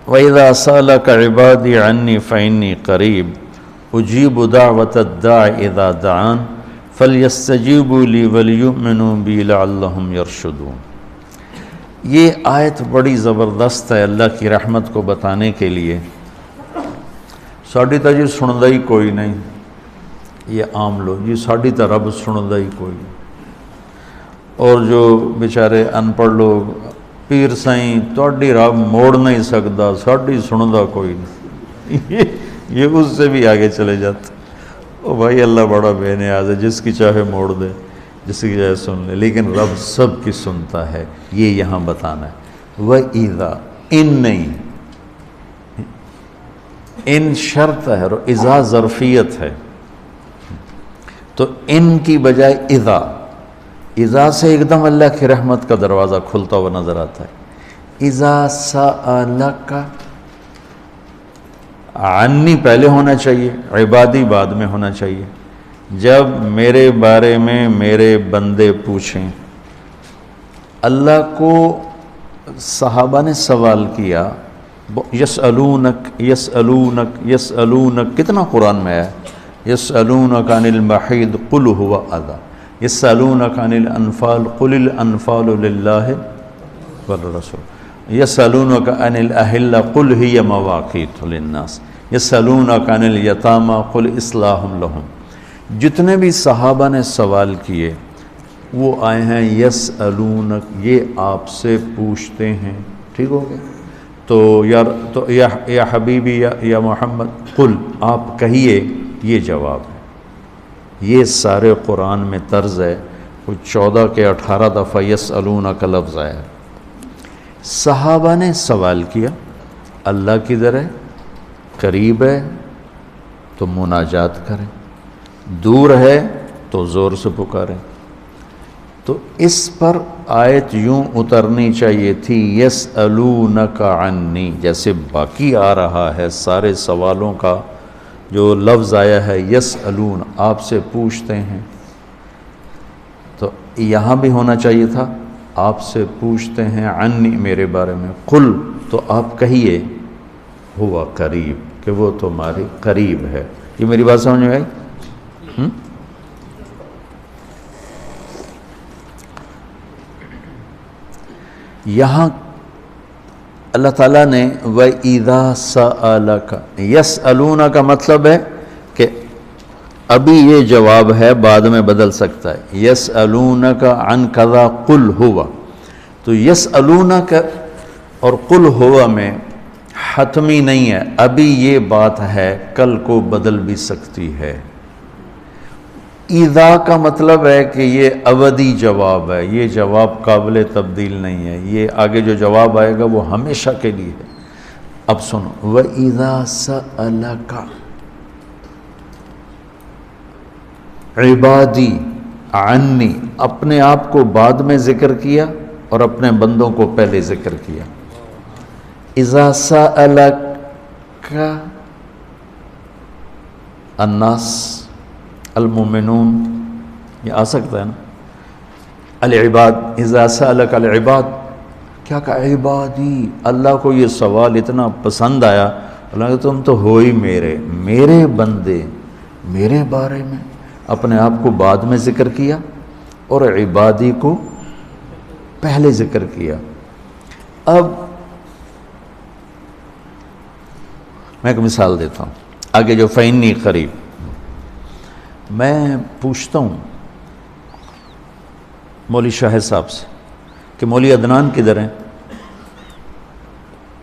وَإِذَا سَأَلَكَ عِبَادِي عَنِّي فَإِنِّي قَرِيبٌ أُجِيبُ دَعْوَةَ الدَّاعِ إِذَا دَعَانِ فَلْيَسْتَجِيبُوا لِي وَلْيُؤْمِنُوا بِي لَعَلَّهُمْ يَرْشُدُونَ۔ یہ آیت بڑی زبردست ہے اللہ کی رحمت کو بتانے کے لیے۔ ساڈی تا جی سندا ہی کوئی نہیں، یہ عام لوگ جی ساڈی تا رب سندا ہی کوئی نہیں، اور جو بیچارے ان پڑھ لوگ پیر سائیں تہاڈی رب موڑ نہیں سکتا، ساڈی سندا کوئی نہیں، یہ اس سے بھی آگے چلے جاتے۔ او بھائی اللہ بڑا بے نیاز ہے، جس کی چاہے موڑ دے، جس کی چاہے سن لے، لیکن رب سب کی سنتا ہے، یہ یہاں بتانا ہے۔ وَإِذَا ان نہیں، ان شرط ہے اور اذا ظرفیت ہے، تو ان کی بجائے اذا سے ایک دم اللہ کی رحمت کا دروازہ کھلتا ہوا نظر آتا ہے۔ اذا سألک، عنی پہلے ہونا چاہیے، عبادی بعد میں ہونا چاہیے۔ جب میرے بارے میں میرے بندے پوچھیں، اللہ کو صحابہ نے سوال کیا، یسألونک یسألونک یسألونک، کتنا قرآن میں ہے، یسألونک عن المحیض قل هو اذی، یسألونک عن الانفال قل الانفال للہ والرسول، یسألونک عن الاہلہ قل ہی مواقیت للناس، یسألونک عن الیتامى قل اصلاح لہم۔ جتنے بھی صحابہ نے سوال کیے وہ آئے ہیں یسألونک، یہ آپ سے پوچھتے ہیں، ٹھیک ہو گیا؟ تو یا حبیبی یا محمد قل، آپ کہیے، یہ جواب ہے۔ یہ سارے قرآن میں طرز ہے، کوئی 14 کے 18 دفعہ یسألونک کا لفظ آیا ہے۔ صحابہ نے سوال کیا، اللہ کدھر ہے، قریب ہے تو مناجات کریں، دور ہے تو زور سے پکاریں۔ تو اس پر آیت یوں اترنی چاہیے تھی، یسألونک عنی، جیسے باقی آ رہا ہے سارے سوالوں کا جو لفظ آیا ہے یسألون، آپ سے پوچھتے ہیں، تو یہاں بھی ہونا چاہیے تھا آپ سے پوچھتے ہیں، عنی میرے بارے میں، قل تو آپ کہیے، ہوا قریب کہ وہ تمہارے قریب ہے۔ یہ میری بات سمجھ میں آئی؟ یہاں اللہ تعالیٰ نے وَإِذَا سَأَلَكَ، یسألون کا مطلب ہے کہ ابھی یہ جواب ہے، بعد میں بدل سکتا ہے۔ یسألونک عن کذا قل ہوا، تو یسألونک اور قل ہوا میں حتمی نہیں ہے، ابھی یہ بات ہے، کل کو بدل بھی سکتی ہے۔ اذا کا مطلب ہے کہ یہ ابدی جواب ہے، یہ جواب قابل تبدیل نہیں ہے، یہ آگے جو جواب آئے گا وہ ہمیشہ کے لیے ہے۔ اب سنو، وَإِذَا سَأَلَكَ عبادی عنی، اپنے آپ کو بعد میں ذکر کیا اور اپنے بندوں کو پہلے ذکر کیا۔ اذا سألک الناس المؤمنون، یہ آ سکتا ہے نا، العباد، اذا سألک العباد، کیا کہا، عبادی، اللہ کو یہ سوال اتنا پسند آیا، اللہ کہ تم تو ہو ہی میرے بندے، میرے بارے میں اپنے آپ کو بعد میں ذکر کیا اور عبادی کو پہلے ذکر کیا۔ اب میں ایک مثال دیتا ہوں، آگے جو فإنی قریب، میں پوچھتا ہوں مولوی شاہد صاحب سے کہ مولوی عدنان کدھر ہیں،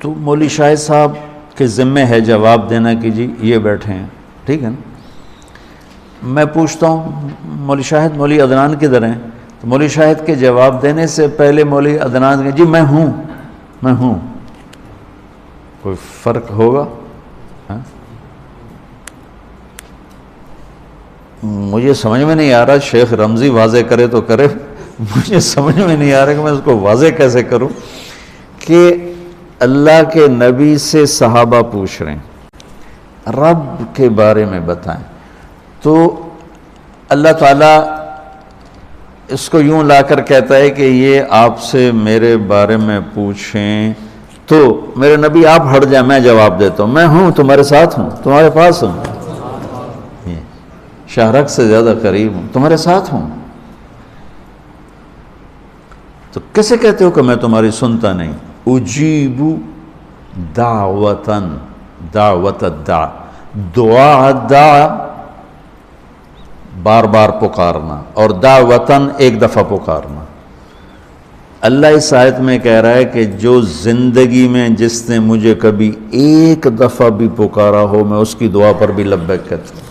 تو مولوی شاہد صاحب کے ذمہ ہے جواب دینا کہ جی یہ بیٹھے ہیں، ٹھیک ہے نا۔ میں پوچھتا ہوں مولوی شاہد مولوی عدنان کدھر ہیں، تو مولوی شاہد کے جواب دینے سے پہلے مولوی عدنان کہ جی میں ہوں، کوئی فرق ہوگا؟ مجھے سمجھ میں نہیں آ رہا، شیخ رمزی واضح کرے تو کرے، مجھے سمجھ میں نہیں آ رہا کہ میں اس کو واضح کیسے کروں کہ اللہ کے نبی سے صحابہ پوچھ رہے ہیں، رب کے بارے میں بتائیں، تو اللہ تعالیٰ اس کو یوں لا کر کہتا ہے کہ یہ آپ سے میرے بارے میں پوچھیں تو میرے نبی آپ ہٹ جائیں، میں جواب دیتا ہوں، میں ہوں، تمہارے ساتھ ہوں، تمہارے پاس ہوں، شہرک سے زیادہ قریب ہوں، تمہارے ساتھ ہوں۔ تو کیسے کہتے ہو کہ میں تمہاری سنتا نہیں؟ اجیب دعوتاً، دعوت الدع، دعا دع بار بار پکارنا، اور دعوتاً ایک دفعہ پکارنا۔ اللہ اس آیت میں کہہ رہا ہے کہ جو زندگی میں جس نے مجھے کبھی ایک دفعہ بھی پکارا ہو، میں اس کی دعا پر بھی لبیک کہتا ہوں۔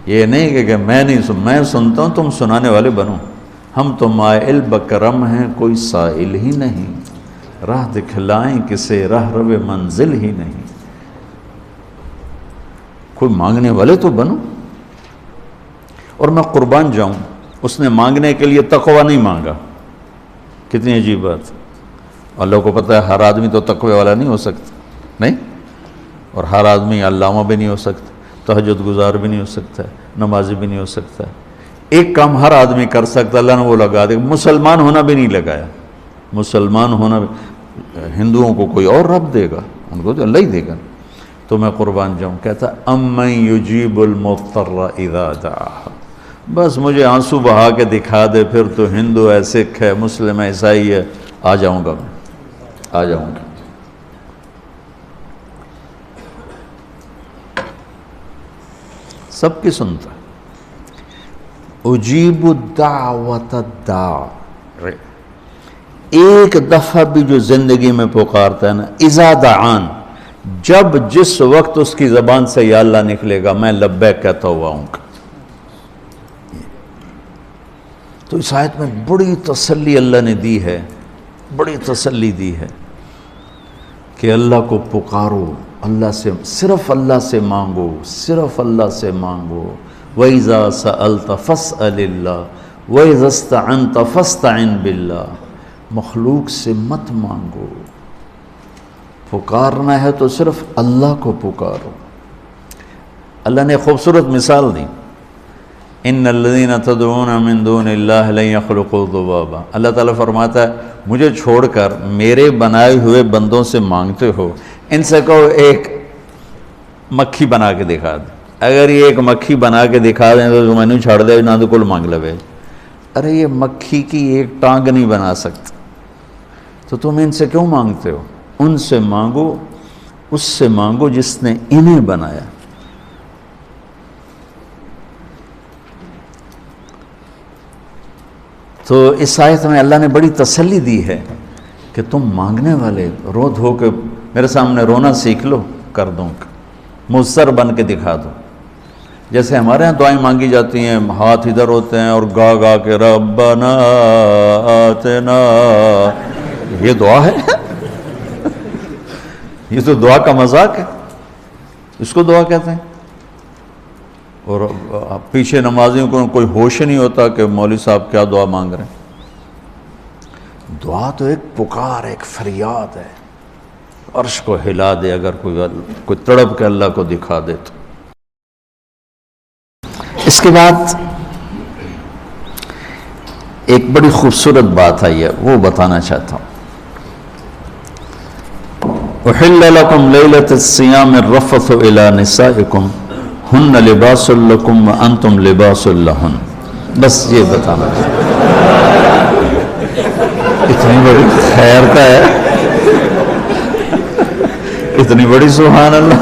یہ نہیں کہ میں نہیں میں سنتا ہوں، تم سنانے والے بنو۔ ہم تو مائل بکرم ہیں، کوئی سائل ہی نہیں، راہ دکھلائیں کسے راہ رو منزل ہی نہیں۔ کوئی مانگنے والے تو بنو۔ اور میں قربان جاؤں، اس نے مانگنے کے لیے تقوی نہیں مانگا۔ کتنی عجیب بات۔ اللہ کو پتہ ہے ہر آدمی تو تقوی والا نہیں ہو سکتا، نہیں، اور ہر آدمی علامہ بھی نہیں ہو سکتا، تہجد گزار بھی نہیں ہو سکتا ہے، نمازی بھی نہیں ہو سکتا ہے۔ ایک کام ہر آدمی کر سکتا، اللہ نے وہ لگا دے۔ مسلمان ہونا بھی نہیں لگایا، مسلمان ہونا بھی، ہندوؤں کو کوئی اور رب دے گا، ان کو تو اللہ ہی دے گا۔ تو میں قربان جاؤں، کہتا امن یجیب المضطر اذا دعاہ، بس مجھے آنسو بہا کے دکھا دے، پھر تو ہندو ہے، سکھ ہے، مسلم ہے، عیسائی ہے، آ جاؤں گا، میں آ جاؤں گا۔ سب کی سنتا ہے۔ اجیب الدعوت الداع، ایک دفعہ بھی جو زندگی میں پکارتا ہے نا، اذا دعان، جب جس وقت اس کی زبان سے یا اللہ نکلے گا، میں لبیک کہتا ہوا ہوں گا۔ تو اس آیت میں بڑی تسلی اللہ نے دی ہے، بڑی تسلی دی ہے کہ اللہ کو پکارو، اللہ سے، صرف اللہ سے مانگو، صرف اللہ سے مانگو۔ وَإِذَا سَأَلْتَ فَاسْأَلِ اللَّهِ وَإِذَا اسْتَعَنْتَ فَاسْتَعِنْ بِاللَّهِ، مخلوق سے مت مانگو، پکارنا ہے تو صرف اللہ کو پکارو۔ اللہ نے خوبصورت مثال دی، ان الذین تدعون من دون اللہ لن یخلقوا ذبابا، اللہ تعالیٰ فرماتا ہے مجھے چھوڑ کر میرے بنائے ہوئے بندوں سے مانگتے ہو، ان سے کہو ایک مکھی بنا کے دکھا دیں، اگر یہ ایک مکھی بنا کے دکھا دیں تو میں نہیں چھاڑ دے، نہ تو کل مانگ لوے۔ ارے یہ مکھی کی ایک ٹانگ نہیں بنا سکتا، تو تم ان سے کیوں مانگتے ہو؟ ان سے مانگو، اس سے مانگو جس نے انہیں بنایا۔ تو اس آیت میں اللہ نے بڑی تسلی دی ہے کہ تم مانگنے والے رو دھو کے میرے سامنے رونا سیکھ لو، کر دوں، مضطر بن کے دکھا دو۔ جیسے ہمارے ہاں دعائیں مانگی جاتی ہیں، ہاتھ ادھر ہوتے ہیں اور گا گا کے ربنا آتنا، یہ دعا ہے؟ یہ تو دعا کا مذاق ہے، اس کو دعا کہتے ہیں۔ اور پیچھے نمازیوں کو کوئی ہوش نہیں ہوتا کہ مولوی صاحب کیا دعا مانگ رہے ہیں۔ دعا تو ایک پکار، ایک فریاد ہے، عرش کو ہلا دے، اگر کوئی تڑپ کے اللہ کو دکھا دے تو۔ اس کے بعد ایک بڑی خوبصورت بات آئی ہے، وہ بتانا چاہتا ہوں۔ احل لکم لیلۃ الصیام الرفث الی نسائکم ہن لباس لکم وانتم لباس لہن، بس یہ بتانا چاہتا ہوں۔ اتنی بڑی خیر کا ہے، اتنی بڑی سبحان اللہ۔